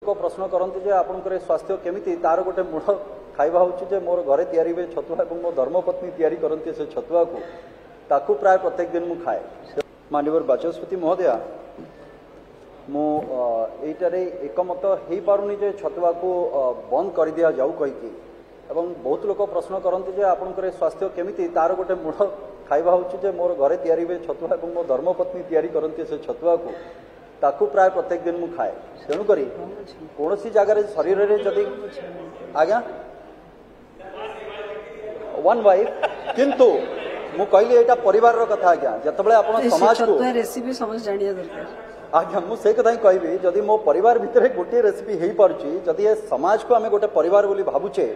लोक प्रश्न करते जे आपंकर स्वास्थ्य केमिति तार गोटे मूढ़ खाଇବା हूँ जे मोर घरे तैयारी हुए छतुआ और मो धर्मपत्नी तैयारी करती से छतुआ को ताकू प्राय प्रत्येक दिन मुझे खाए। माननीय बाचस्पति महोदया मुझे एकमत हो पारुनी जे छतुआ को बंद कर दिया जाऊ कहीकि एवं बहुत लोक प्रश्न करते जे आपंकर स्वास्थ्य केमिति तार गोटे मूढ़ खाଇବା हूँ जे मोर घरे तैयारी हुए छतुआ और मो धर्मपत्नी तैयारी करती से छतुआ को ताकू प्राय प्रत्येक दिन मुझे खाए। तेणुक कौन जगार शरीर में जदि आज्ञा वन वाइफ किंतु मु कहली एटा परिवार कथा आज्ञा जितेबाला आपण समाज को रेसिपी समझ जानिया दरकार आज्ञा मु से कथा कहबी जदि मो परिवार भितर गोटे रेसिपी हो पारुची जदि ए समाज को आमे गोटे परिवार बोली भावुचे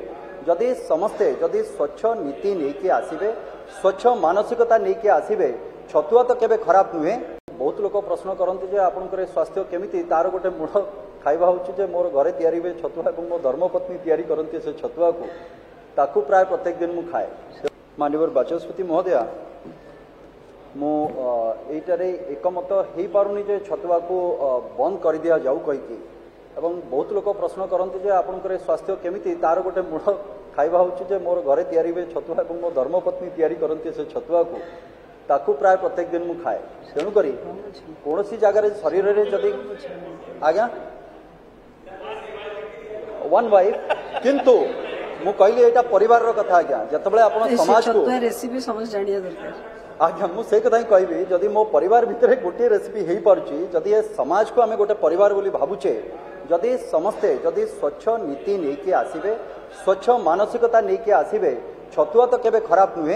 जदि समस्ते जदि स्वच्छ नीति नहीं आसबे स्वच्छ मानसिकता नहीं आसबे छतुआ तो केबे खराब नुहे। बहुत लोक प्रश्न करते जे आपंकर स्वास्थ्य केमिति तार गोटे मूढ़ खाଇବା हूँ जे मोर घरे तैयारी हुए छतुआ और मो धर्मपत्नी तैयारी करती से छतुआ को ताकू प्राय प्रत्येक दिन मुझे खाए। माननीय बाचस्पति महोदया मुझे एकमत हो पारुनी जे छतुआ को बंद कर दिया जाऊ कहीकि एवं बहुत लोक प्रश्न करते जे आपंकर स्वास्थ्य केमिति तार गोटे मूढ़ खाଇବା हूँ जे मोर घरे तैयारी हुए छतुआ और मो धर्मपत्नी तैयारी करती से छतुआ को ताकू प्राय प्रत्येक दिन मुझे खाए। तेणुक कौन जगार शरीर में जदि आज्ञा वन वाइफ किंतु मु कहली एटा परिवार कथा आज्ञा जितेबाला आपण समाज को रेसिपी समझ जानिया दरकार आज्ञा मु से कथा कहबी जदि मो परिवार भितर गोटे रेसिपी हो पारुची जदि ए समाज को आमे गोटे परिवार बोली भावुचे जदि समस्ते जदि स्वच्छ नीति नहीं आसबे स्वच्छ मानसिकता नहीं आसबे छतुआ तो केबे खराब नुहे।